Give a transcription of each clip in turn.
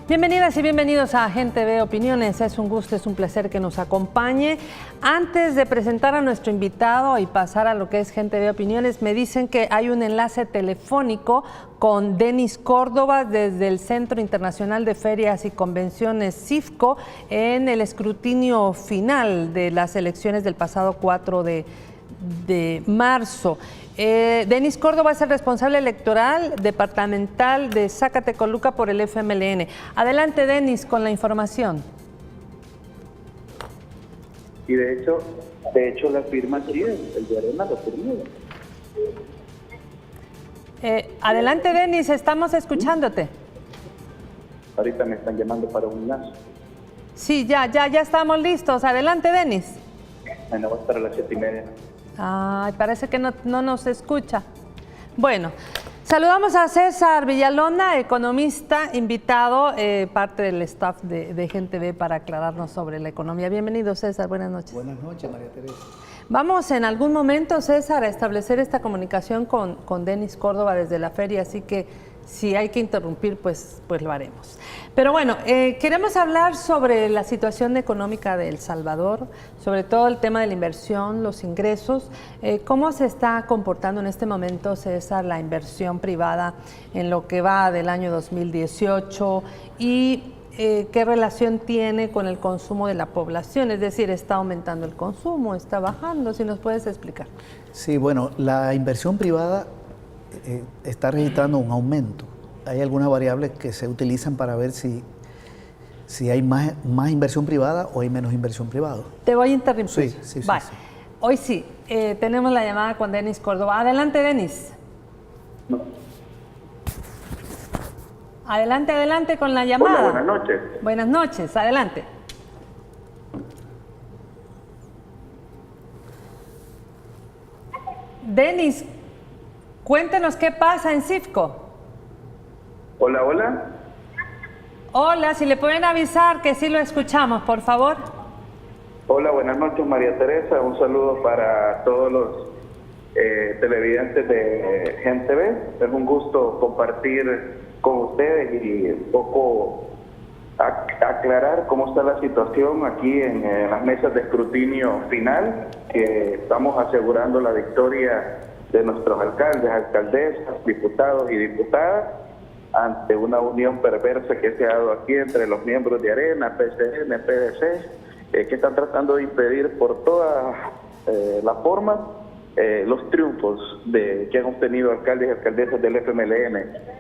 Bienvenidas y bienvenidos a Gente Ve Opiniones. Es un gusto, es un placer que nos acompañe. Antes de presentar a nuestro invitado y pasar a lo que es Gente Ve Opiniones, me dicen que hay un enlace telefónico con Denis Córdoba desde el Centro Internacional de Ferias y Convenciones CIFCO en el escrutinio final de las elecciones del pasado 4 de marzo. Denis Córdoba es el responsable electoral departamental de Zacatecoluca por el FMLN. Adelante, Denis, con la información. Y de hecho la firma sí, el de Arena lo firmó. Adelante, Denis, estamos escuchándote. Ahorita me están llamando para un enlace. Sí, ya estamos listos. Adelante, Denis. Bueno, va a estar a las 7:30. Ay, parece que no nos escucha. Bueno, saludamos a César Villalona, economista, invitado, parte del staff de Gente Ve para aclararnos sobre la economía. Bienvenido, César, buenas noches. Buenas noches, María Teresa. Vamos en algún momento, César, a establecer esta comunicación con Denis Córdoba desde la feria, así que si hay que interrumpir, pues lo haremos. Pero bueno, queremos hablar sobre la situación económica de El Salvador, sobre todo el tema de la inversión, los ingresos. ¿Cómo se está comportando en este momento, César, la inversión privada en lo que va del año 2018 y qué relación tiene con el consumo de la población? Es decir, ¿está aumentando el consumo, está bajando? Si nos puedes explicar. Sí, bueno, la inversión privada está registrando un aumento. Hay algunas variables que se utilizan para ver si hay más inversión privada o hay menos inversión privada. Te voy a interrumpir. Sí. Vale. Sí. Hoy sí, tenemos la llamada con Denis Córdoba. Adelante, Denis. No. Adelante con la llamada. Hola, buenas noches. Buenas noches, adelante. Denis, cuéntenos qué pasa en CIFCO. Hola. Hola, si le pueden avisar que sí lo escuchamos, por favor. Hola, buenas noches, María Teresa. Un saludo para todos los televidentes de Gente Ve. Es un gusto compartir con ustedes y un poco aclarar cómo está la situación aquí en las mesas de escrutinio final, que estamos asegurando la victoria de nuestros alcaldes, alcaldesas, diputados y diputadas ante una unión perversa que se ha dado aquí entre los miembros de Arena, PCN, PDC, que están tratando de impedir por todas las formas los triunfos que han obtenido alcaldes y alcaldesas del FMLN.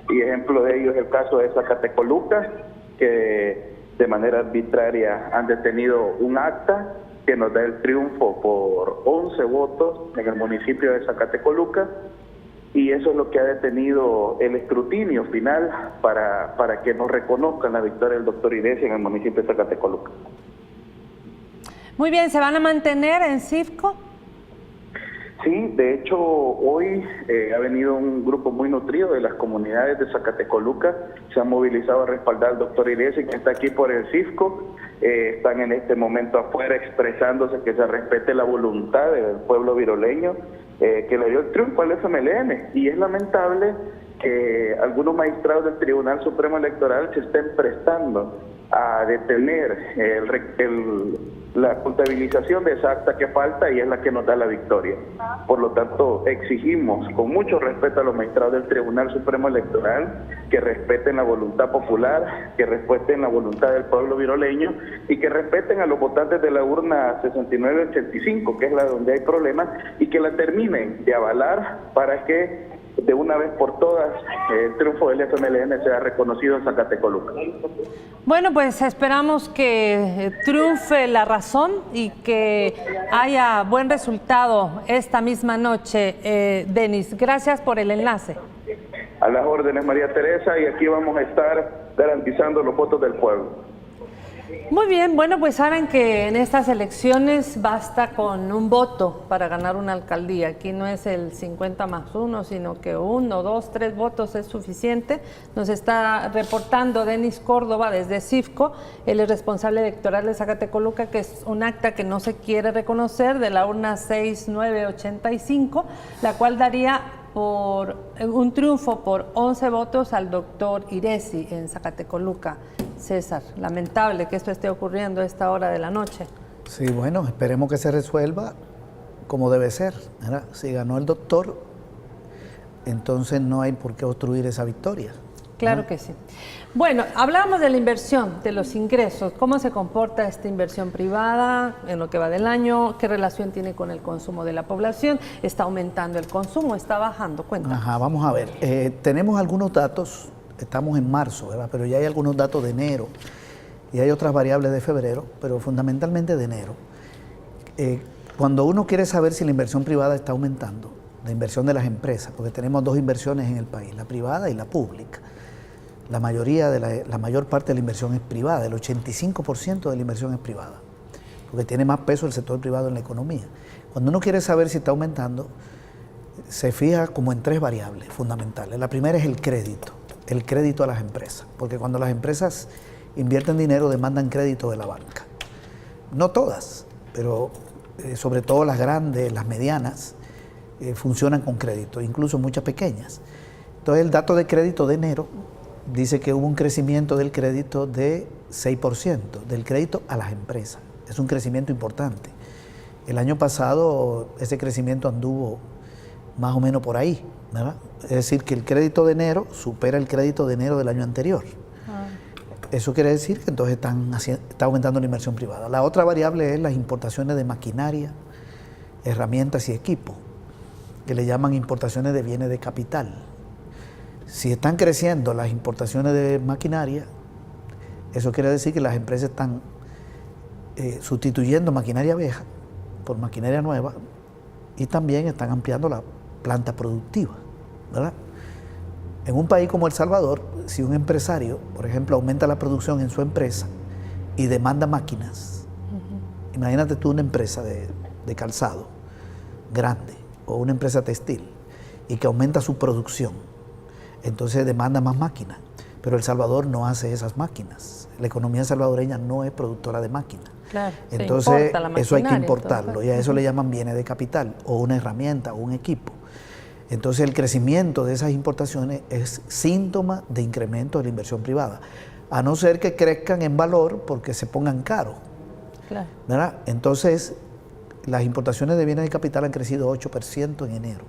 Y ejemplo de ello es el caso de Zacatecoluca, que de manera arbitraria han detenido un acta que nos da el triunfo por 11 votos en el municipio de Zacatecoluca, y eso es lo que ha detenido el escrutinio final para que nos reconozcan la victoria del doctor Iglesias en el municipio de Zacatecoluca. Muy bien, ¿se van a mantener en CIFCO? Sí, de hecho hoy ha venido un grupo muy nutrido de las comunidades de Zacatecoluca, se han movilizado a respaldar al doctor Iglesias, que está aquí por el CIFCO. Están en este momento afuera expresándose que se respete la voluntad del pueblo viroleño, que le dio el triunfo al FMLN, y es lamentable que algunos magistrados del Tribunal Supremo Electoral se estén prestando a detener la contabilización de esa acta que falta, y es la que nos da la victoria. Por lo tanto, exigimos con mucho respeto a los magistrados del Tribunal Supremo Electoral que respeten la voluntad popular, que respeten la voluntad del pueblo viroleño y que respeten a los votantes de la urna 6985, que es la donde hay problemas, y que la terminen de avalar para que de una vez por todas el triunfo del FMLN sea reconocido en Zacatecoluca. Bueno, pues esperamos que triunfe la razón y que haya buen resultado esta misma noche. Denis, gracias por el enlace. A las órdenes, María Teresa, y aquí vamos a estar garantizando los votos del pueblo. Muy bien, bueno, pues saben que en estas elecciones basta con un voto para ganar una alcaldía. Aquí no es el 50+1, sino que 1, 2, 3 votos es suficiente. Nos está reportando Denis Córdoba desde CIFCO, él es responsable electoral de Zacatecoluca, que es un acta que no se quiere reconocer de la urna 6985, la cual daría por un triunfo por 11 votos al doctor Iresi en Zacatecoluca. César, lamentable que esto esté ocurriendo a esta hora de la noche. Sí, bueno, esperemos que se resuelva como debe ser, ¿verdad? Si ganó el doctor, entonces no hay por qué obstruir esa victoria. Claro que sí. Bueno, hablábamos de la inversión, de los ingresos. ¿Cómo se comporta esta inversión privada en lo que va del año? ¿Qué relación tiene con el consumo de la población? ¿Está aumentando el consumo? ¿Está bajando? Cuéntanos. Ajá, vamos a ver. Tenemos algunos datos, estamos en marzo, ¿verdad? Pero ya hay algunos datos de enero y hay otras variables de febrero, pero fundamentalmente de enero. Cuando uno quiere saber si la inversión privada está aumentando, la inversión de las empresas, porque tenemos dos inversiones en el país, la privada y la pública. La mayor parte de la inversión es privada, el 85% de la inversión es privada, porque tiene más peso el sector privado en la economía. Cuando uno quiere saber si está aumentando, se fija como en tres variables fundamentales. La primera es el crédito a las empresas, porque cuando las empresas invierten dinero demandan crédito de la banca. No todas, pero sobre todo las grandes, las medianas, funcionan con crédito, incluso muchas pequeñas. Entonces el dato de crédito de enero dice que hubo un crecimiento del crédito de 6%, del crédito a las empresas. Es un crecimiento importante. El año pasado ese crecimiento anduvo más o menos por ahí, ¿verdad? Es decir, que el crédito de enero supera el crédito de enero del año anterior. Eso quiere decir que entonces está aumentando la inversión privada. La otra variable es las importaciones de maquinaria, herramientas y equipos, que le llaman importaciones de bienes de capital. Si están creciendo las importaciones de maquinaria, eso quiere decir que las empresas están sustituyendo maquinaria vieja por maquinaria nueva y también están ampliando la planta productiva, ¿verdad? En un país como El Salvador, si un empresario, por ejemplo, aumenta la producción en su empresa y demanda máquinas, imagínate tú una empresa de calzado grande o una empresa textil y que aumenta su producción, entonces demanda más máquinas, pero El Salvador no hace esas máquinas. La economía salvadoreña no es productora de máquinas. Claro, entonces eso hay que importarlo y a eso le llaman bienes de capital o una herramienta o un equipo. Entonces el crecimiento de esas importaciones es síntoma de incremento de la inversión privada, a no ser que crezcan en valor porque se pongan caros. Claro. ¿Verdad? Entonces las importaciones de bienes de capital han crecido 8% en enero.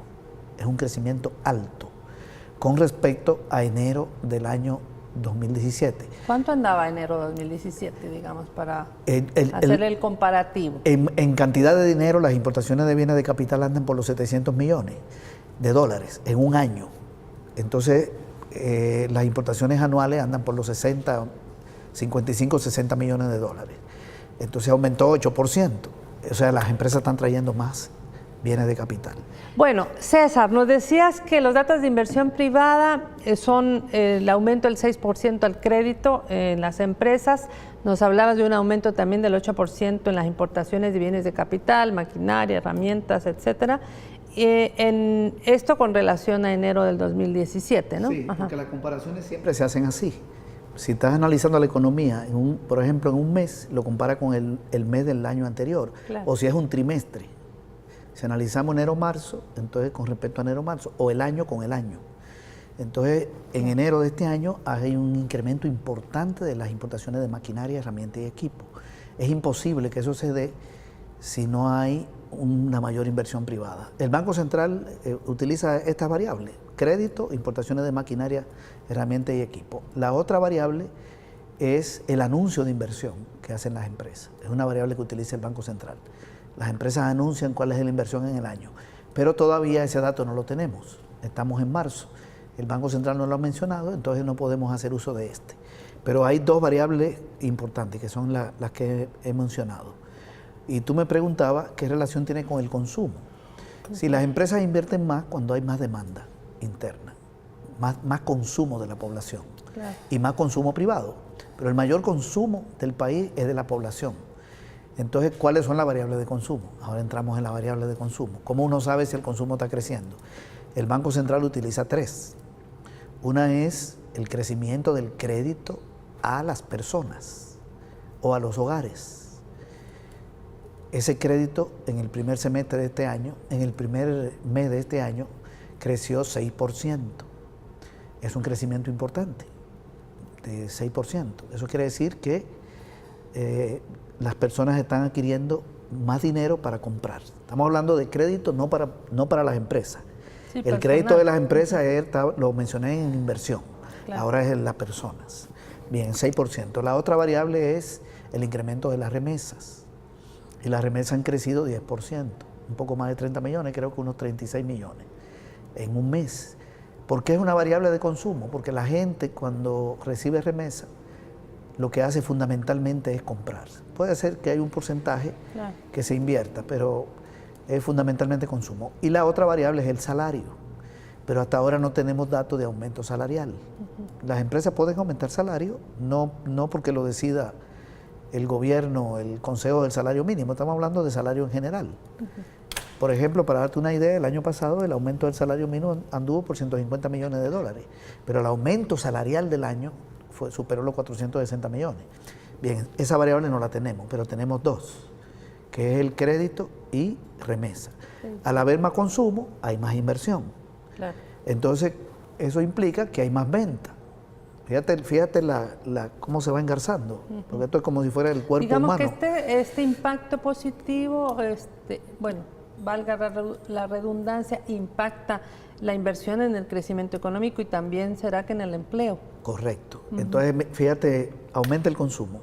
Es un crecimiento alto con respecto a enero del año 2017. ¿Cuánto andaba enero de 2017, digamos, para hacer el comparativo? En cantidad de dinero, las importaciones de bienes de capital andan por los 700 millones de dólares en un año. Entonces, las importaciones anuales andan por los 55, 60 millones de dólares. Entonces aumentó 8%. O sea, las empresas están trayendo más bienes de capital. Bueno, César, nos decías que los datos de inversión privada son el aumento del 6% al crédito en las empresas. Nos hablabas de un aumento también del 8% en las importaciones de bienes de capital, maquinaria, herramientas, etcétera. En esto con relación a enero del 2017, ¿no? Sí, porque las comparaciones siempre se hacen así. Si estás analizando la economía, por ejemplo, en un mes, lo compara con el mes del año anterior. Claro. O si es un trimestre. Si analizamos enero-marzo, entonces con respecto a enero-marzo, o el año con el año. Entonces, en enero de este año hay un incremento importante de las importaciones de maquinaria, herramientas y equipo. Es imposible que eso se dé si no hay una mayor inversión privada. El Banco Central utiliza estas variables: crédito, importaciones de maquinaria, herramientas y equipo. La otra variable es el anuncio de inversión que hacen las empresas. Es una variable que utiliza el Banco Central. Las empresas anuncian cuál es la inversión en el año, pero todavía ese dato no lo tenemos. Estamos en marzo. El Banco Central no lo ha mencionado, entonces no podemos hacer uso de este. Pero hay dos variables importantes, que son las que he mencionado. Y tú me preguntabas qué relación tiene con el consumo. Si las empresas invierten más cuando hay más demanda interna, más consumo de la población, claro, y más consumo privado. Pero el mayor consumo del país es de la población. Entonces, ¿cuáles son las variables de consumo? Ahora entramos en la variable de consumo. ¿Cómo uno sabe si el consumo está creciendo? El Banco Central utiliza tres. Una es el crecimiento del crédito a las personas o a los hogares. Ese crédito en el primer semestre de este año, en el primer mes de este año, creció 6%. Es un crecimiento importante, de 6%. Eso quiere decir que las personas están adquiriendo más dinero para comprar. Estamos hablando de crédito, no para las empresas. Sí, el personal. crédito de las empresas lo mencioné en inversión, Claro. ahora es en las personas. Bien, 6%. La otra variable es el incremento de las remesas. Y las remesas han crecido 10%, un poco más de 30 millones, creo que unos 36 millones en un mes. ¿Por qué es una variable de consumo? Porque la gente cuando recibe remesa, lo que hace fundamentalmente es comprar. Puede ser que hay un porcentaje Claro. que se invierta, pero es fundamentalmente consumo. Y la otra variable es el salario, pero hasta ahora no tenemos datos de aumento salarial. Las empresas pueden aumentar salario, no porque lo decida el gobierno, el Consejo del Salario Mínimo, estamos hablando de salario en general. Por ejemplo, para darte una idea, el año pasado el aumento del salario mínimo anduvo por 150 millones de dólares, pero el aumento salarial del año superó los 460 millones. Bien, esa variable no la tenemos, pero tenemos dos, que es el crédito y remesa. Al haber más consumo, hay más inversión. Claro. Entonces, eso implica que hay más venta. Fíjate cómo se va engarzando, porque esto es como si fuera el cuerpo Digamos humano. que este impacto positivo, bueno, valga la redundancia, impacta la inversión en el crecimiento económico y también será que en el empleo. Correcto. Entonces, fíjate, aumenta el consumo.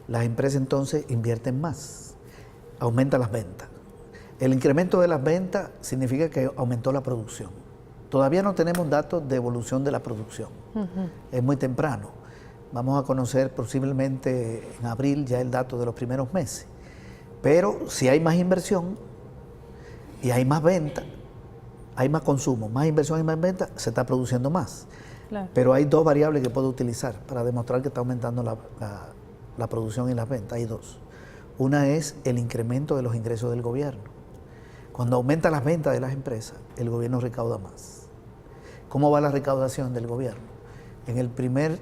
Las empresas entonces invierten más, aumentan las ventas. El incremento de las ventas significa que aumentó la producción. Todavía no tenemos datos de evolución de la producción. Es muy temprano. Vamos a conocer posiblemente en abril ya el dato de los primeros meses. Pero si hay más inversión y hay más venta, hay más consumo, más inversión y más venta, se está produciendo más. Claro. Pero hay dos variables que puedo utilizar para demostrar que está aumentando la producción y las ventas. Hay dos. Una es el incremento de los ingresos del gobierno. Cuando aumentan las ventas de las empresas, el gobierno recauda más. ¿Cómo va la recaudación del gobierno? En el primer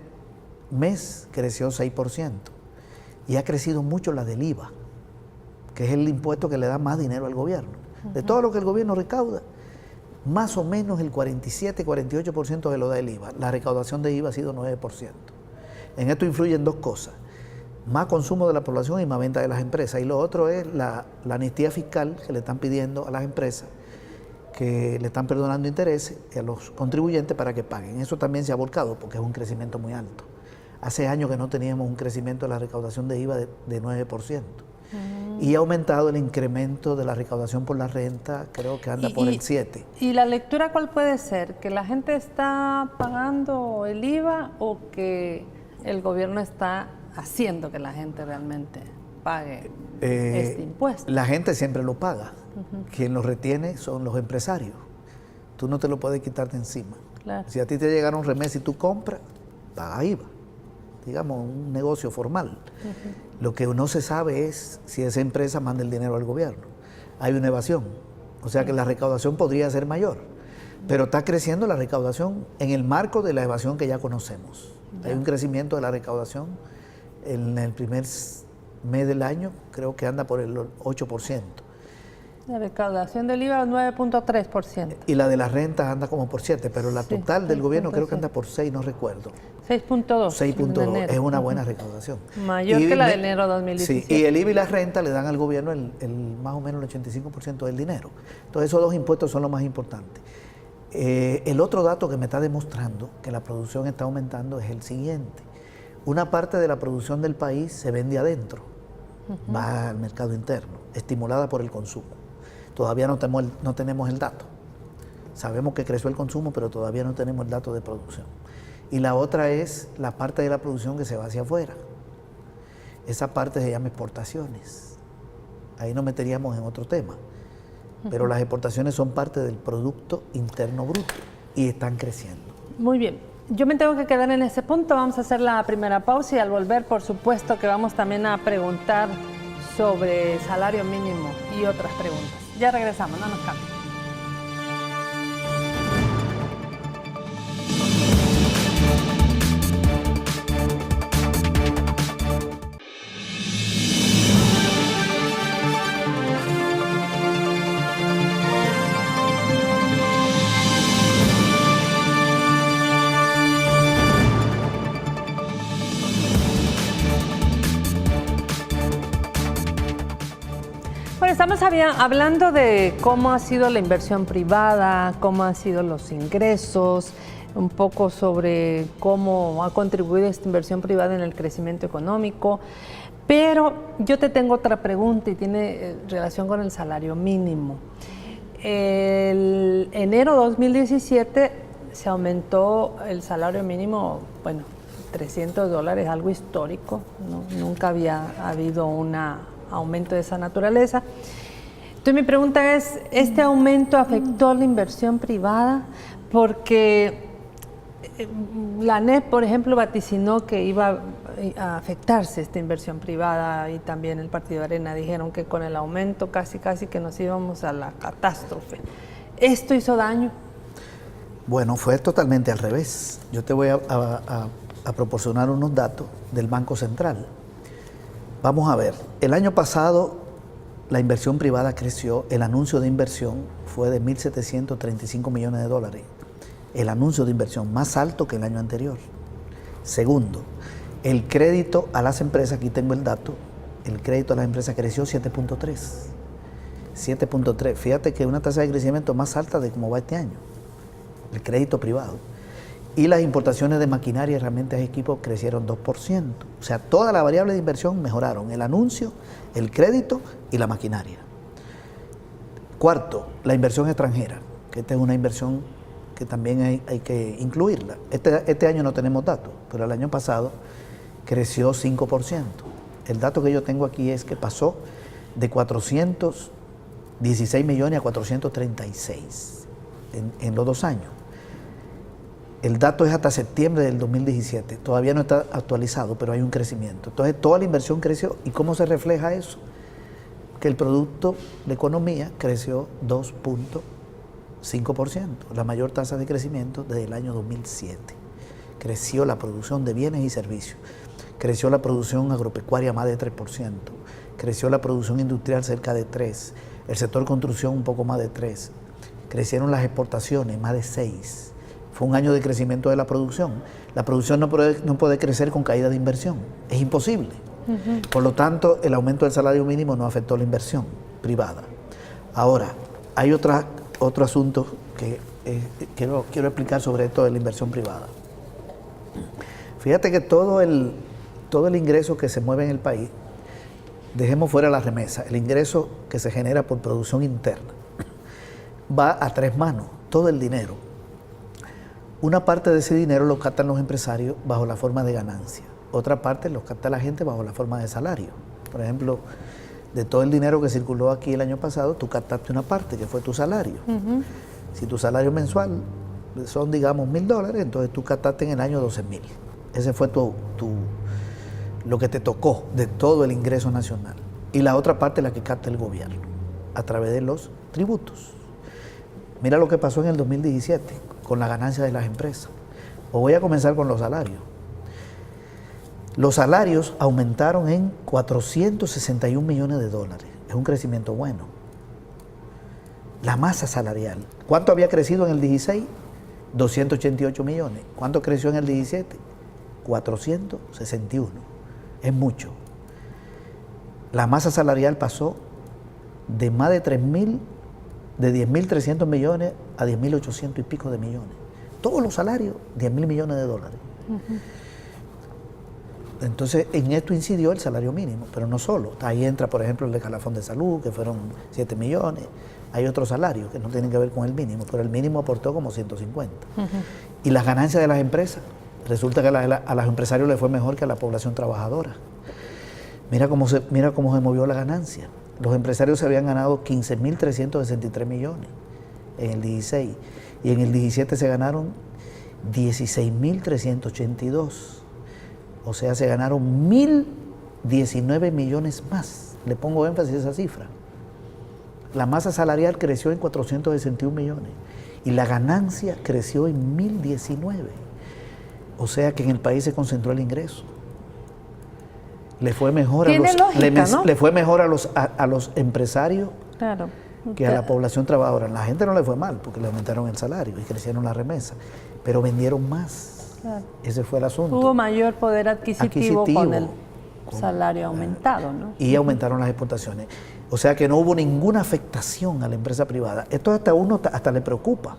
mes creció 6% y ha crecido mucho la del IVA, que es el impuesto que le da más dinero al gobierno. De todo lo que el gobierno recauda, más o menos el 47-48% de lo da el IVA. La recaudación de IVA ha sido 9%. En esto influyen dos cosas: más consumo de la población y más venta de las empresas. Y lo otro es la amnistía fiscal que le están pidiendo a las empresas, que le están perdonando intereses a los contribuyentes para que paguen. Eso también se ha volcado porque es un crecimiento muy alto. Hace años que no teníamos un crecimiento de la recaudación de IVA de 9%. Y ha aumentado el incremento de la recaudación por la renta, creo que anda por el 7%. ¿Y la lectura cuál puede ser? ¿Que la gente está pagando el IVA o que el gobierno está haciendo que la gente realmente pague este impuesto? La gente siempre lo paga. Quien lo retiene son los empresarios. Tú no te lo puedes quitar de encima. Claro. Si a ti te llegaron remesas y tú compras, paga IVA. Digamos, un negocio formal. Lo que no se sabe es si esa empresa manda el dinero al gobierno. Hay una evasión. O sea que la recaudación podría ser mayor. Pero está creciendo la recaudación en el marco de la evasión que ya conocemos. Hay un crecimiento de la recaudación en el primer mes del año, creo que anda por el 8%. La recaudación del IVA 9.3%. Y la de las rentas anda como por 7%, pero la Sí, total del gobierno creo que 6.6. anda por 6, no recuerdo. 6.2. 6.2, es una buena recaudación. Mayor que la de enero 2017. Sí, y el IVA y la renta le dan al gobierno más o menos el 85% del dinero. Entonces esos dos impuestos son lo más importante. El otro dato que me está demostrando que la producción está aumentando es el siguiente. Una parte de la producción del país se vende adentro, va al mercado interno, estimulada por el consumo. Todavía no tenemos el dato. Sabemos que creció el consumo, pero todavía no tenemos el dato de producción. Y la otra es la parte de la producción que se va hacia afuera. Esa parte se llama exportaciones. Ahí nos meteríamos en otro tema. Pero las exportaciones son parte del Producto Interno Bruto y están creciendo. Muy bien. Yo me tengo que quedar en ese punto. Vamos a hacer la primera pausa y al volver, por supuesto, que vamos también a preguntar sobre salario mínimo y otras preguntas. Ya regresamos, no nos cambien. estamos hablando de cómo ha sido la inversión privada, cómo han sido los ingresos, un poco sobre cómo ha contribuido esta inversión privada en el crecimiento económico. Pero yo te tengo otra pregunta y tiene relación con el salario mínimo. El enero 2017 se aumentó el salario mínimo, bueno, $300, algo histórico, ¿no? Nunca había habido un aumento de esa naturaleza. Entonces mi pregunta es, ¿este aumento afectó la inversión privada? Porque la ANEP, por ejemplo, vaticinó que iba a afectarse esta inversión privada y también el Partido Arena dijeron que con el aumento casi que nos íbamos a la catástrofe. ¿Esto hizo daño? Bueno, fue totalmente al revés. Yo te voy a proporcionar unos datos del Banco Central. Vamos a ver, el año pasado la inversión privada creció, el anuncio de inversión fue de $1.735 millones. El anuncio de inversión más alto que el año anterior. Segundo, el crédito a las empresas, aquí tengo el dato, el crédito a las empresas creció 7.3. 7.3, fíjate que una tasa de crecimiento más alta de cómo va este año, el crédito privado. Y las importaciones de maquinaria, herramientas y equipos crecieron 2%. O sea, todas las variables de inversión mejoraron, el anuncio, el crédito y la maquinaria. Cuarto, la inversión extranjera, que esta es una inversión que también hay que incluirla. Este año no tenemos datos, pero el año pasado creció 5%. El dato que yo tengo aquí es que pasó de 416 millones a 436 en los 2 años. El dato es hasta septiembre del 2017, todavía no está actualizado, pero hay un crecimiento. Entonces toda la inversión creció. ¿Y cómo se refleja eso? Que el producto de economía creció 2.5%, la mayor tasa de crecimiento desde el año 2007. Creció la producción de bienes y servicios, creció la producción agropecuaria más de 3%, creció la producción industrial cerca de 3%, el sector construcción un poco más de 3%, crecieron las exportaciones más de 6%. Fue un año de crecimiento de la producción. La producción no puede crecer con caída de inversión, es imposible. Por lo tanto, el aumento del salario mínimo no afectó la inversión privada. Ahora, hay otro asunto que quiero explicar sobre esto de la inversión privada. Fíjate que todo el ingreso que se mueve en el país, dejemos fuera la remesa, el ingreso que se genera por producción interna, va a 3 manos, todo el dinero. Una parte de ese dinero lo captan los empresarios bajo la forma de ganancia. Otra parte lo capta la gente bajo la forma de salario. Por ejemplo, de todo el dinero que circuló aquí el año pasado, tú captaste una parte, que fue tu salario. Si tu salario mensual son, digamos, $1,000, entonces tú captaste en el año 12,000. Ese fue lo que te tocó de todo el ingreso nacional. Y la otra parte la que capta el gobierno, a través de los tributos. Mira lo que pasó en el 2017 con la ganancia de las empresas. Voy a comenzar con los salarios. Los salarios aumentaron en $461 millones. Es un crecimiento bueno. La masa salarial. ¿Cuánto había crecido en el 16? 288 millones. ¿Cuánto creció en el 17? 461. Es mucho. La masa salarial pasó de más de 10.300 millones a 10.800 y pico de millones. Todos los salarios, $10.000 millones. Entonces, en esto incidió el salario mínimo, pero no solo. Ahí entra, por ejemplo, el escalafón de salud, que fueron 7 millones. Hay otros salarios que no tienen que ver con el mínimo, pero el mínimo aportó como 150. Y las ganancias de las empresas, resulta que a los empresarios les fue mejor que a la población trabajadora. Mira cómo se movió la ganancia. Los empresarios se habían ganado 15.363 millones en el 16 y en el 17 se ganaron 16.382. O sea, se ganaron 1.019 millones más. Le pongo énfasis a esa cifra. La masa salarial creció en 461 millones y la ganancia creció en 1.019. O sea que en el país se concentró el ingreso. Le fue mejor le fue mejor a los empresarios, claro, que a la población trabajadora. La gente no le fue mal porque le aumentaron el salario y crecieron las remesas, pero vendieron más. Claro. Ese fue el asunto. Hubo mayor poder adquisitivo salario aumentado, ¿no? Y aumentaron las exportaciones. O sea que no hubo ninguna afectación a la empresa privada. Esto hasta uno hasta le preocupa.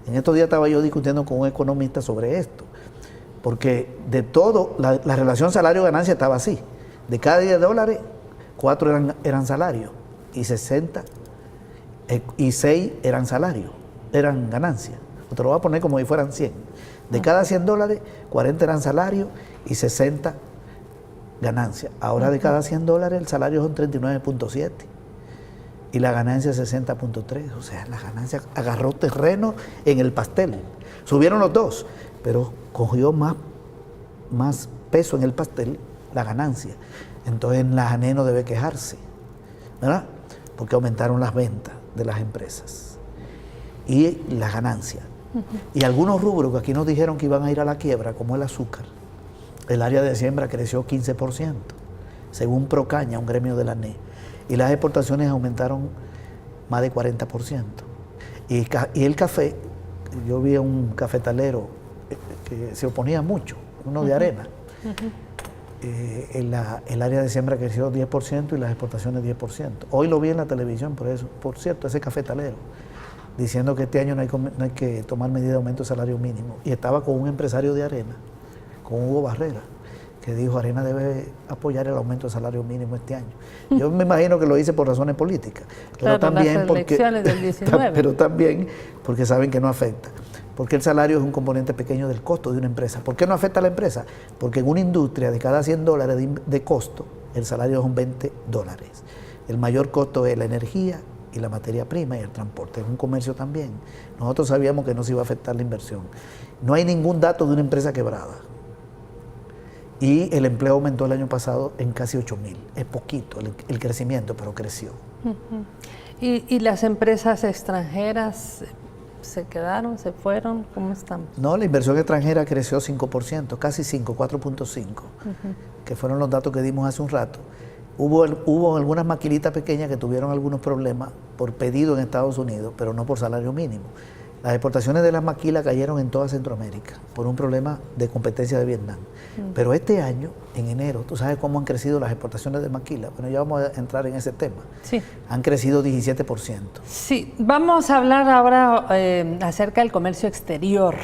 En estos días estaba yo discutiendo con un economista sobre esto, porque de todo, la relación salario-ganancia estaba así. De cada $10, 4 eran salarios y 60 y 6 eran salarios, eran ganancias. Te lo voy a poner como si fueran 100. De cada $100, 40 eran salarios y 60 ganancias. Ahora de cada $100 el salario son 39.7 y la ganancia es 60.3. O sea, la ganancia agarró terreno en el pastel. Subieron los dos, pero cogió más peso en el pastel la ganancia. Entonces la ANE no debe quejarse, ¿verdad? Porque aumentaron las ventas de las empresas y la ganancia. Y algunos rubros que aquí nos dijeron que iban a ir a la quiebra, como el azúcar, el área de siembra creció 15%, según Procaña, un gremio de la ANE, y las exportaciones aumentaron más de 40%. Y el café, yo vi a un cafetalero que se oponía mucho, uno de Arena. El área de siembra creció 10% y las exportaciones 10%. Hoy lo vi en la televisión, por cierto, ese cafetalero, diciendo que este año no hay que tomar medida de aumento de salario mínimo. Y estaba con un empresario de Arena, con Hugo Barrera, que dijo Arena debe apoyar el aumento de salario mínimo este año. Yo me imagino que lo hice por razones políticas, pero, claro, también, las elecciones del 19. pero también porque saben que no afecta. Porque el salario es un componente pequeño del costo de una empresa. ¿Por qué no afecta a la empresa? Porque en una industria de cada $100 de costo, el salario son $20. El mayor costo es la energía y la materia prima y el transporte. Es un comercio también. Nosotros sabíamos que no se iba a afectar la inversión. No hay ningún dato de una empresa quebrada. Y el empleo aumentó el año pasado en casi 8.000. Es poquito el crecimiento, pero creció. ¿Y las empresas extranjeras se quedaron, se fueron? ¿Cómo estamos? No, la inversión extranjera creció 5%, casi 5, 4.5, que fueron los datos que dimos hace un rato. Hubo algunas maquilitas pequeñas que tuvieron algunos problemas por pedido en Estados Unidos, pero no por salario mínimo. Las exportaciones de las maquilas cayeron en toda Centroamérica por un problema de competencia de Vietnam. Pero este año, en enero, ¿tú sabes cómo han crecido las exportaciones de maquila? Bueno, ya vamos a entrar en ese tema. Sí. Han crecido 17%. Sí, vamos a hablar ahora acerca del comercio exterior.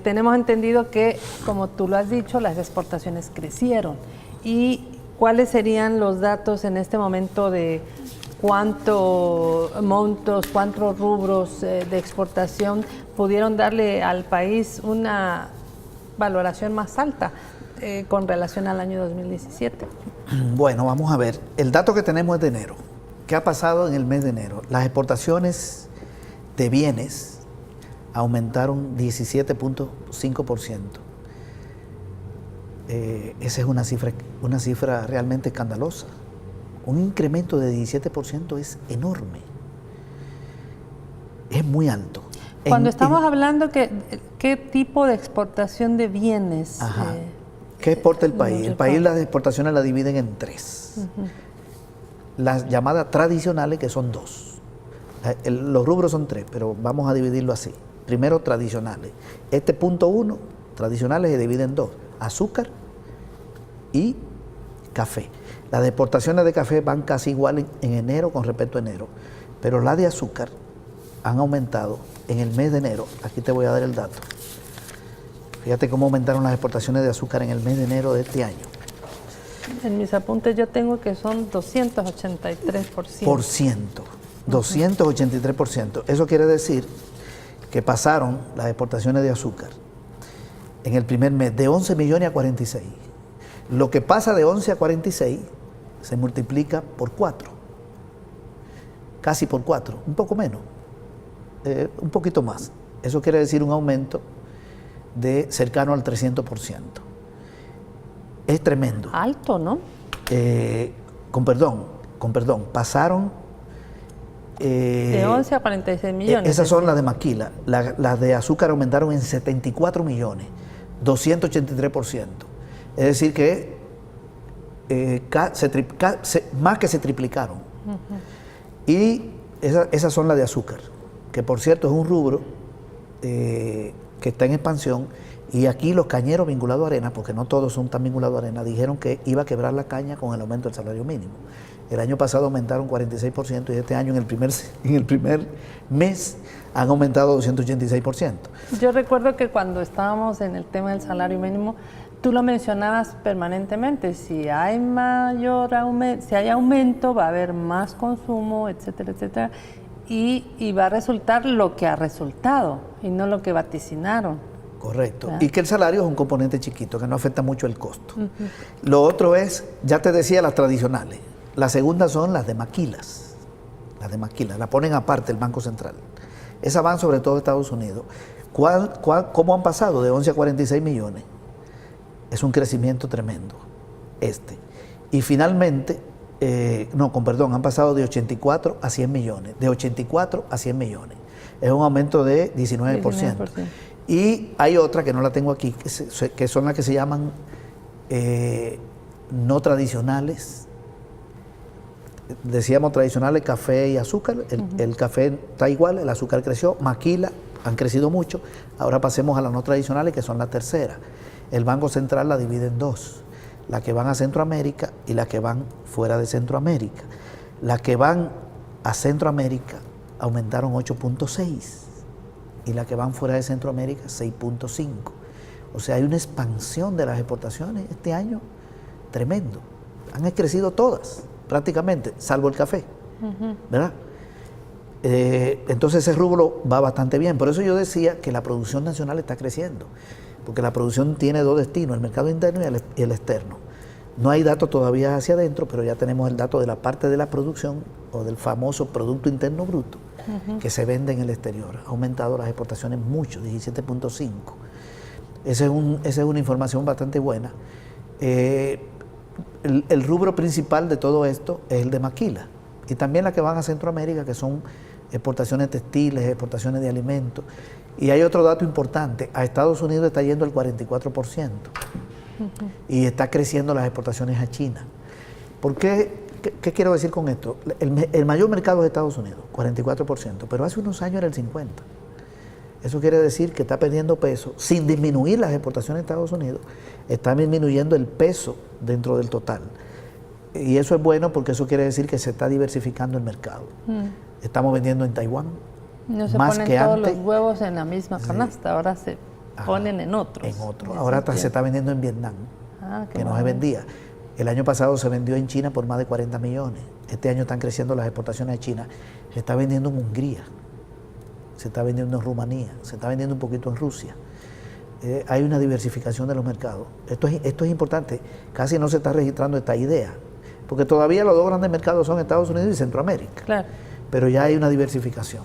Tenemos entendido que, como tú lo has dicho, las exportaciones crecieron. ¿Y cuáles serían los datos en este momento de cuántos montos, cuántos rubros de exportación pudieron darle al país una valoración más alta con relación al año 2017? Bueno, vamos a ver. El dato que tenemos es de enero. ¿Qué ha pasado en el mes de enero? Las exportaciones de bienes aumentaron 17.5%. Esa es una cifra realmente escandalosa. Un incremento de 17% es enorme. Es muy alto. Cuando estamos hablando, ¿qué tipo de exportación de bienes? ¿Qué exporta el país? El país las exportaciones las dividen en 3. Las llamadas tradicionales, que son 2. Los rubros son 3, pero vamos a dividirlo así. Primero, tradicionales. Este punto 1, tradicionales, se dividen en 2. Azúcar y café. Las exportaciones de café van casi igual en enero con respecto a enero, pero las de azúcar han aumentado en el mes de enero. Aquí te voy a dar el dato. Fíjate cómo aumentaron las exportaciones de azúcar en el mes de enero de este año. En mis apuntes yo tengo que son 283%. 283%. Eso quiere decir que pasaron las exportaciones de azúcar en el primer mes de 11 millones a 46. Lo que pasa de 11 a 46 se multiplica por 4, casi por 4, un poco menos, un poquito más. Eso quiere decir un aumento de cercano al 300%. Es tremendo. Alto, ¿no? Con perdón, pasaron... de 11 a 46 millones. Esas son las de maquila. Las de azúcar aumentaron en 74 millones, 283%. Es decir que más que se triplicaron. Y esas son las de azúcar, que por cierto es un rubro que que está en expansión, y aquí los cañeros vinculados a Arena, porque no todos son tan vinculados a Arena, dijeron que iba a quebrar la caña con el aumento del salario mínimo. El año pasado aumentaron 46% y este año en el primer mes han aumentado 286%. Yo recuerdo que cuando estábamos en el tema del salario mínimo, tú lo mencionabas permanentemente, si hay aumento, va a haber más consumo, etcétera, etcétera, y va a resultar lo que ha resultado y no lo que vaticinaron. Correcto. Y que el salario es un componente chiquito, que no afecta mucho el costo. Lo otro es, ya te decía, las tradicionales. La segunda son las de maquilas. Las de maquilas, la ponen aparte el Banco Central. Esas van sobre todo a Estados Unidos. ¿Cómo han pasado de 11 a 46 millones? Es un crecimiento tremendo. Y finalmente, han pasado de 84 a 100 millones. De 84 a 100 millones. Es un aumento de 19%. Y hay otra que no la tengo aquí, que son las que se llaman no tradicionales. Decíamos tradicionales, café y azúcar. El café está igual, el azúcar creció, maquila, han crecido mucho. Ahora pasemos a las no tradicionales, que son la tercera. El Banco Central la divide en dos: las que van a Centroamérica y las que van fuera de Centroamérica. Las que van a Centroamérica aumentaron 8.6 y las que van fuera de Centroamérica 6.5. O sea, hay una expansión de las exportaciones este año tremendo. Han crecido todas, prácticamente, salvo el café, ¿verdad? Entonces ese rubro va bastante bien. Por eso yo decía que la producción nacional está creciendo, porque la producción tiene dos destinos, el mercado interno y el externo. No hay datos todavía hacia adentro, pero ya tenemos el dato de la parte de la producción o del famoso Producto Interno Bruto que se vende en el exterior. Ha aumentado las exportaciones mucho, 17.5. Esa es una información bastante buena. El rubro principal de todo esto es el de maquila, y también las que van a Centroamérica, que son exportaciones textiles, exportaciones de alimentos. Y hay otro dato importante: a Estados Unidos está yendo el 44%, y está creciendo las exportaciones a China. ¿Por qué? ¿Qué quiero decir con esto? El mayor mercado es Estados Unidos, 44%, pero hace unos años era el 50%. Eso quiere decir que está perdiendo peso, sin disminuir las exportaciones de Estados Unidos, está disminuyendo el peso dentro del total. Y eso es bueno, porque eso quiere decir que se está diversificando el mercado. Estamos vendiendo en Taiwán. No se más ponen que todos antes. Los huevos en la misma canasta, ahora se ponen en otros. En otros. Ahora se está vendiendo en Vietnam, que no se vendía. El año pasado se vendió en China por más de 40 millones. Este año están creciendo las exportaciones de China. Se está vendiendo en Hungría, se está vendiendo en Rumanía, se está vendiendo un poquito en Rusia. Hay una diversificación de los mercados. Esto es importante. Casi no se está registrando esta idea, porque todavía los dos grandes mercados son Estados Unidos y Centroamérica. Claro. Pero ya hay una diversificación.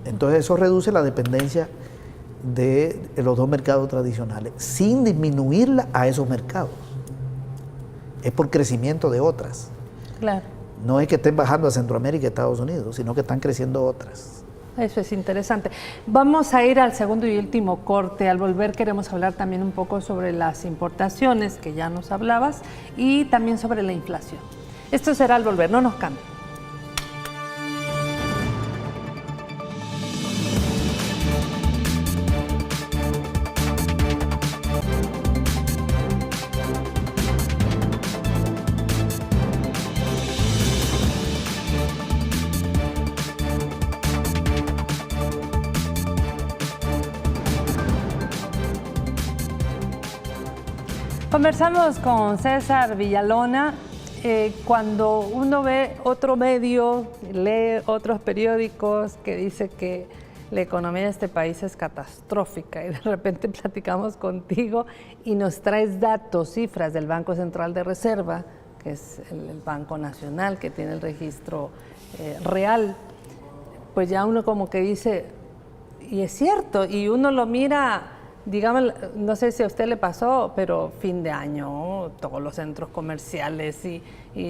Entonces eso reduce la dependencia de los dos mercados tradicionales, sin disminuirla a esos mercados. Es por crecimiento de otras. Claro. No es que estén bajando a Centroamérica y Estados Unidos, sino que están creciendo otras. Eso es interesante. Vamos a ir al segundo y último corte. Al volver queremos hablar también un poco sobre las importaciones, que ya nos hablabas, y también sobre la inflación. Esto será al volver, no nos cambien. Conversamos con César Villalona. Cuando uno ve otro medio, lee otros periódicos que dice que la economía de este país es catastrófica, y de repente platicamos contigo y nos traes datos, cifras del Banco Central de Reserva, que es el Banco Nacional, que tiene el registro real, pues ya uno como que dice, y es cierto, y uno lo mira. Digamos, no sé si a usted le pasó, pero fin de año, todos los centros comerciales y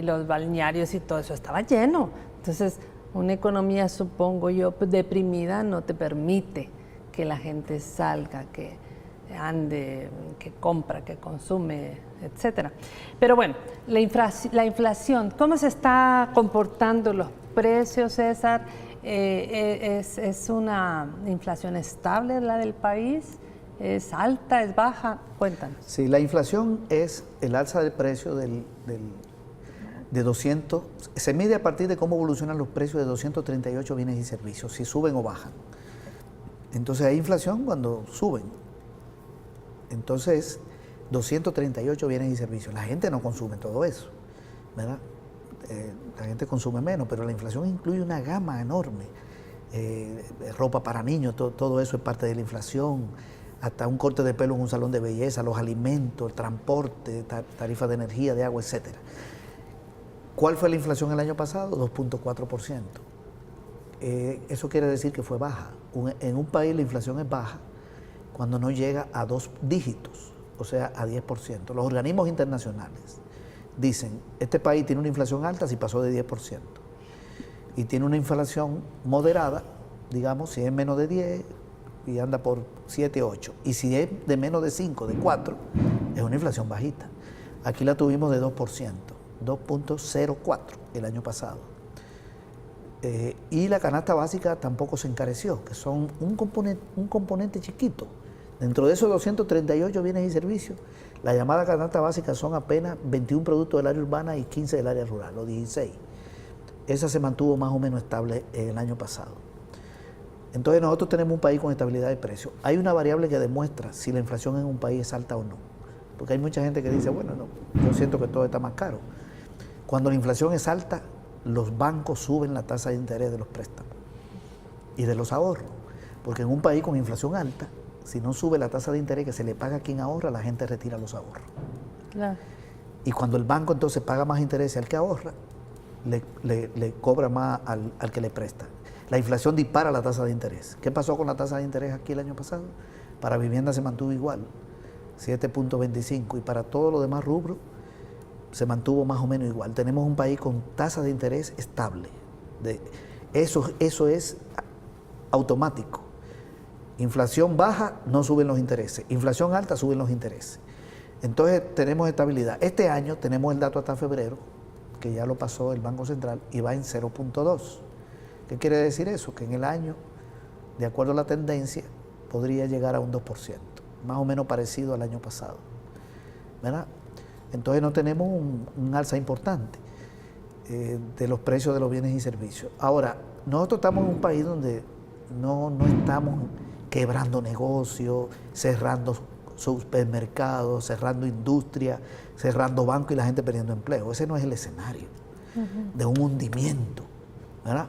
los balnearios y todo eso estaba lleno. Entonces, una economía, supongo yo, deprimida no te permite que la gente salga, que ande, que compra, que consume, etcétera. Pero bueno, la inflación, ¿cómo se está comportando los precios, César? ¿Es una inflación estable la del país? ¿Es alta, es baja? Cuéntanos. Sí, la inflación es el alza del precio de 200, se mide a partir de cómo evolucionan los precios de 238 bienes y servicios, si suben o bajan. Entonces hay inflación cuando suben. Entonces, 238 bienes y servicios. La gente no consume todo eso, ¿verdad? La gente consume menos, pero la inflación incluye una gama enorme. Ropa para niños, todo eso es parte de la inflación. Hasta un corte de pelo en un salón de belleza, los alimentos, el transporte, tarifas de energía, de agua, etcétera. ¿Cuál fue la inflación el año pasado? 2.4%. Eso quiere decir que fue baja. En un país la inflación es baja cuando no llega a 2 dígitos, o sea, a 10%. Los organismos internacionales dicen, este país tiene una inflación alta si pasó de 10%. Y tiene una inflación moderada, digamos, si es menos de 10 y anda por 7, 8. Y si es de menos de 5, de 4, es una inflación bajita. Aquí la tuvimos de 2%, 2.04 el año pasado. Y la canasta básica tampoco se encareció, que son un componente chiquito. Dentro de esos 238 bienes y servicios, la llamada canasta básica son apenas 21 productos del área urbana y 15 del área rural, o 16. Esa se mantuvo más o menos estable el año pasado. Entonces nosotros tenemos un país con estabilidad de precios. Hay una variable que demuestra si la inflación en un país es alta o no. Porque hay mucha gente que dice, bueno, no, yo siento que todo está más caro. Cuando la inflación es alta, los bancos suben la tasa de interés de los préstamos y de los ahorros. Porque en un país con inflación alta, si no sube la tasa de interés que se le paga a quien ahorra, la gente retira los ahorros. Claro. Y cuando el banco entonces paga más interés al que ahorra, le cobra más al que le presta. La inflación dispara la tasa de interés. ¿Qué pasó con la tasa de interés aquí el año pasado? Para vivienda se mantuvo igual, 7.25, y para todos los demás rubros se mantuvo más o menos igual. Tenemos un país con tasa de interés estable. Eso es automático. Inflación baja, no suben los intereses. Inflación alta, suben los intereses. Entonces tenemos estabilidad. Este año tenemos el dato hasta febrero, que ya lo pasó el Banco Central, y va en 0.2. ¿Qué quiere decir eso? Que en el año, de acuerdo a la tendencia, podría llegar a un 2%, más o menos parecido al año pasado, ¿verdad? Entonces no tenemos un alza importante de los precios de los bienes y servicios. Ahora, nosotros estamos en un país donde no estamos quebrando negocios, cerrando supermercados, cerrando industria, cerrando bancos y la gente perdiendo empleo. Ese no es el escenario de un hundimiento, ¿verdad?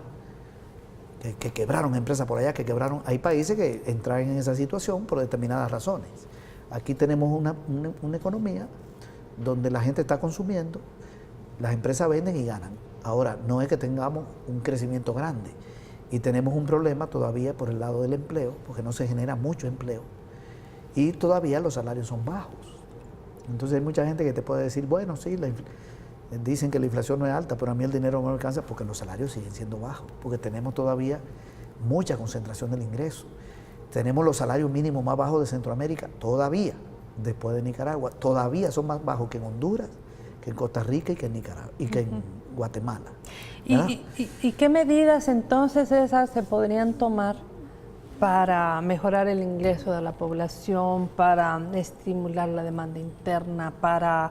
Que quebraron empresas por allá, que quebraron. Hay países que entran en esa situación por determinadas razones. Aquí tenemos una economía donde la gente está consumiendo, las empresas venden y ganan. Ahora, no es que tengamos un crecimiento grande y tenemos un problema todavía por el lado del empleo, porque no se genera mucho empleo y todavía los salarios son bajos. Entonces hay mucha gente que te puede decir, bueno, sí, dicen que la inflación no es alta, pero a mí el dinero no me alcanza porque los salarios siguen siendo bajos, porque tenemos todavía mucha concentración del ingreso. Tenemos los salarios mínimos más bajos de Centroamérica, todavía, después de Nicaragua, todavía son más bajos que en Honduras, que en Costa Rica y que en Nicaragua y que en Guatemala. ¿Y qué medidas entonces esas se podrían tomar para mejorar el ingreso de la población, para estimular la demanda interna, para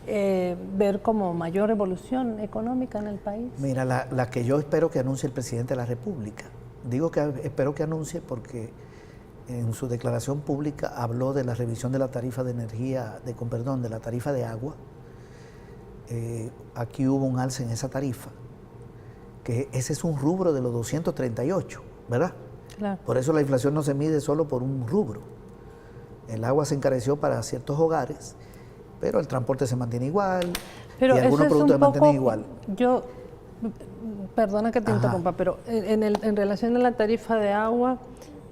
ver como mayor evolución económica en el país? Mira, la que yo espero que anuncie el presidente de la República. Digo que espero que anuncie porque en su declaración pública habló de la revisión de la tarifa de energía, de la tarifa de agua. Aquí hubo un alza en esa tarifa, que ese es un rubro de los 238, ¿verdad? Claro. Por eso la inflación no se mide solo por un rubro. El agua se encareció para ciertos hogares, pero el transporte se mantiene igual, pero y algunos productos se mantienen igual. Perdona que te interrumpa, pero en relación a la tarifa de agua,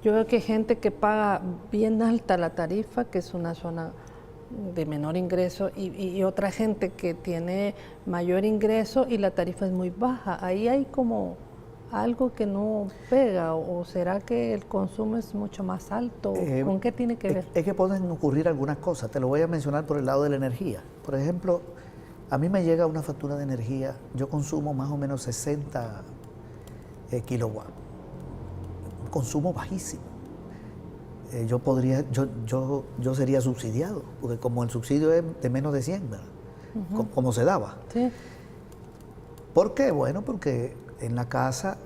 yo veo que hay gente que paga bien alta la tarifa, que es una zona de menor ingreso, y otra gente que tiene mayor ingreso y la tarifa es muy baja. Ahí hay como algo que no pega, o será que el consumo es mucho más alto. ¿Con qué tiene que ver? Es que pueden ocurrir algunas cosas. Te lo voy a mencionar por el lado de la energía. Por ejemplo, a mí me llega una factura de energía, yo consumo más o menos 60 kilowatts. Consumo bajísimo. yo sería subsidiado, porque como el subsidio es de menos de 100, ¿verdad? Como se daba. Sí. ¿Por qué? Bueno, porque en la casa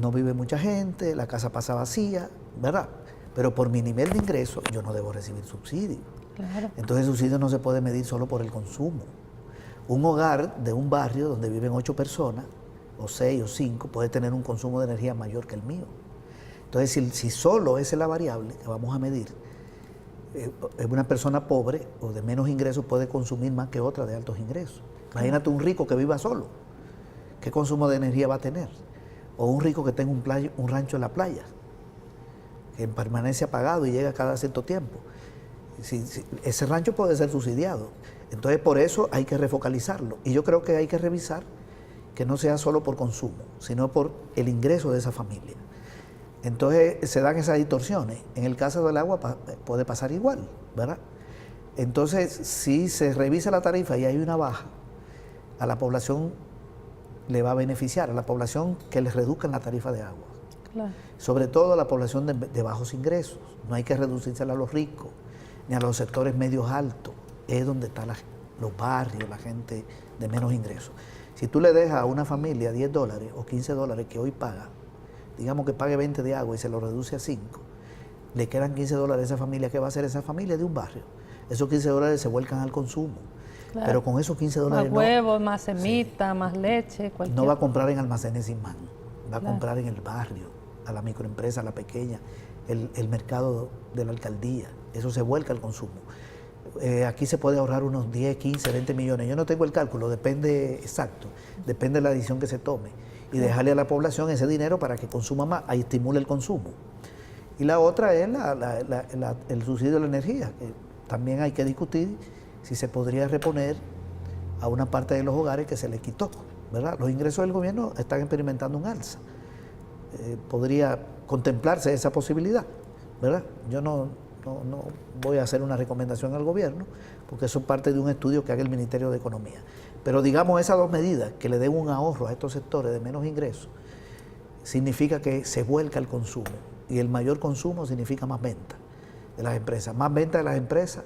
no vive mucha gente, la casa pasa vacía, ¿verdad? Pero por mi nivel de ingreso yo no debo recibir subsidio. Claro. Entonces el subsidio no se puede medir solo por el consumo. Un hogar de un barrio donde viven 8 personas, o 6 o 5, puede tener un consumo de energía mayor que el mío. Entonces, si solo esa es la variable que vamos a medir, una persona pobre o de menos ingresos puede consumir más que otra de altos ingresos. Imagínate un rico que viva solo, ¿qué consumo de energía va a tener? O un rico que tenga un rancho en la playa, que permanece apagado y llega cada cierto tiempo. Ese rancho puede ser subsidiado. Entonces, por eso hay que refocalizarlo. Y yo creo que hay que revisar que no sea solo por consumo, sino por el ingreso de esa familia. Entonces, se dan esas distorsiones. En el caso del agua puede pasar igual, ¿verdad? Entonces, si se revisa la tarifa y hay una baja, a la población le va a beneficiar, a la población que les reduzcan la tarifa de agua. Claro. Sobre todo a la población de bajos ingresos. No hay que reducírsela a los ricos, ni a los sectores medios altos. Es donde están los barrios, la gente de menos ingresos. Si tú le dejas a una familia $10 o $15 que hoy paga, digamos que pague 20 de agua y se lo reduce a 5, le quedan $15 a esa familia. ¿Qué va a hacer esa familia de un barrio? Esos $15 se vuelcan al consumo. Claro. Pero con esos $15 más huevos, más semita, sí, más leche, cualquier. No va a comprar en almacenes sin mano, va a comprar en el barrio, a la microempresa, a la pequeña, el mercado de la alcaldía. Eso se vuelca al consumo. Aquí se puede ahorrar unos 10, 15, 20 millones. Yo no tengo el cálculo, depende exacto, depende de la decisión que se tome. Y dejarle a la población ese dinero para que consuma más, ahí estimule el consumo. Y la otra es el subsidio de la energía, que también hay que discutir si se podría reponer a una parte de los hogares que se le quitó, ¿verdad? Los ingresos del gobierno están experimentando un alza. Podría contemplarse esa posibilidad, ¿verdad? Yo no voy a hacer una recomendación al gobierno, porque eso es parte de un estudio que haga el Ministerio de Economía. Pero digamos, esas dos medidas, que le den un ahorro a estos sectores de menos ingresos, significa que se vuelca el consumo. Y el mayor consumo significa más venta de las empresas. Más venta de las empresas,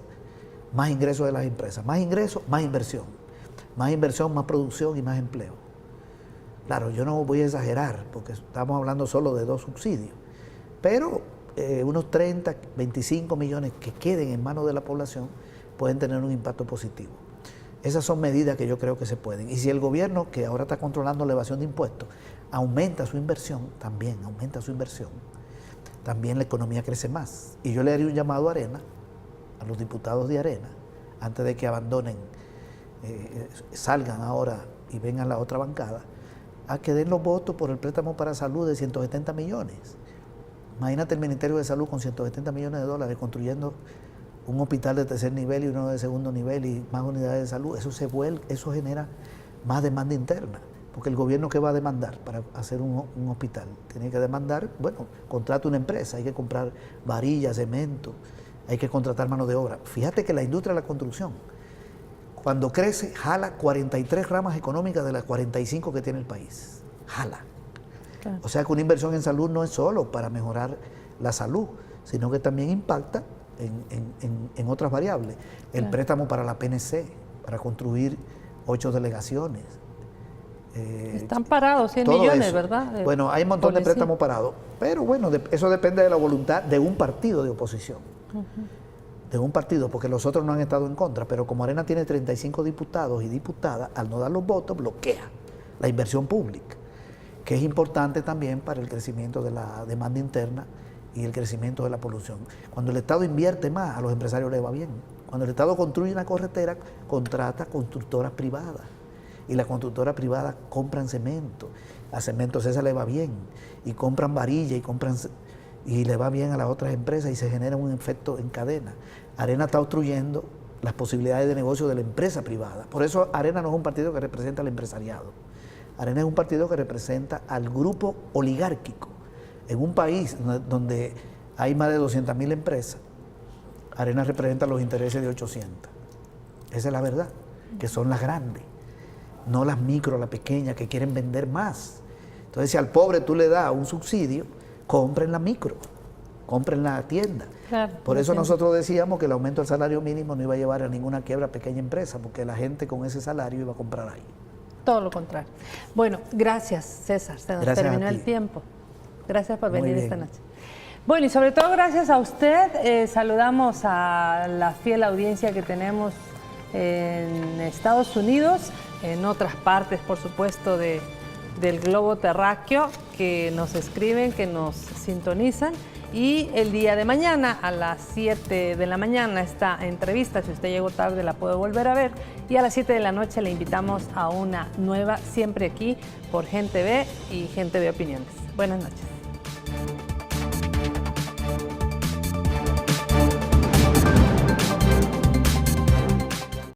más ingresos de las empresas. Más ingresos, más inversión. Más inversión, más producción y más empleo. Claro, yo no voy a exagerar, porque estamos hablando solo de 2 subsidios. Pero unos 30, 25 millones que queden en manos de la población pueden tener un impacto positivo. Esas son medidas que yo creo que se pueden. Y si el gobierno, que ahora está controlando la evasión de impuestos, aumenta su inversión, también la economía crece más. Y yo le haría un llamado a Arena, a los diputados de Arena, antes de que abandonen, salgan ahora y vengan a la otra bancada, a que den los votos por el préstamo para salud de 170 millones. Imagínate el Ministerio de Salud con 170 millones de dólares construyendo un hospital de tercer nivel y uno de segundo nivel y más unidades de salud. Eso genera más demanda interna, porque el gobierno, ¿qué va a demandar para hacer un hospital? Tiene que demandar, bueno, contrata una empresa, hay que comprar varillas, cemento, hay que contratar mano de obra. Fíjate que la industria de la construcción, cuando crece, jala 43 ramas económicas de las 45 que tiene el país. Jala. Claro. O sea que una inversión en salud no es solo para mejorar la salud, sino que también impacta en otras variables. El préstamo para la PNC, para construir 8 delegaciones. Están parados 100 millones, eso, ¿verdad? Bueno, hay un montón de préstamos parados, pero bueno, eso depende de la voluntad de un partido de oposición. De un partido, porque los otros no han estado en contra, pero como Arena tiene 35 diputados y diputadas, al no dar los votos, bloquea la inversión pública, que es importante también para el crecimiento de la demanda interna y el crecimiento de la población. Cuando el Estado invierte más, a los empresarios les va bien. Cuando el Estado construye una carretera, contrata constructoras privadas. Y las constructoras privadas compran cemento. A Cemento César le va bien. Y compran varilla y le va bien a las otras empresas y se genera un efecto en cadena. Arena está obstruyendo las posibilidades de negocio de la empresa privada. Por eso Arena no es un partido que representa al empresariado. Arena es un partido que representa al grupo oligárquico. En un país donde hay más de 200.000 empresas, Arena representa los intereses de 800. Esa es la verdad, que son las grandes, no las micro, las pequeñas, que quieren vender más. Entonces, si al pobre tú le das un subsidio, compren la micro, compren la tienda. Claro, Por lo eso entiendo. nosotros decíamos que el aumento del salario mínimo no iba a llevar a ninguna quiebra a pequeña empresa, porque la gente con ese salario iba a comprar ahí. Todo lo contrario. Bueno, gracias, César. Se nos Gracias a terminó ti. el tiempo. Gracias por Muy venir bien. esta noche. Bueno, y sobre todo gracias a usted. Saludamos a la fiel audiencia que tenemos en Estados Unidos, en otras partes, por supuesto, del globo terráqueo, que nos escriben, que nos sintonizan. Y el día de mañana, a las 7 de la mañana, esta entrevista, si usted llegó tarde, la puede volver a ver. Y a las 7 de la noche le invitamos a una nueva, siempre aquí por Gente Ve y Gente Ve Opiniones. Buenas noches.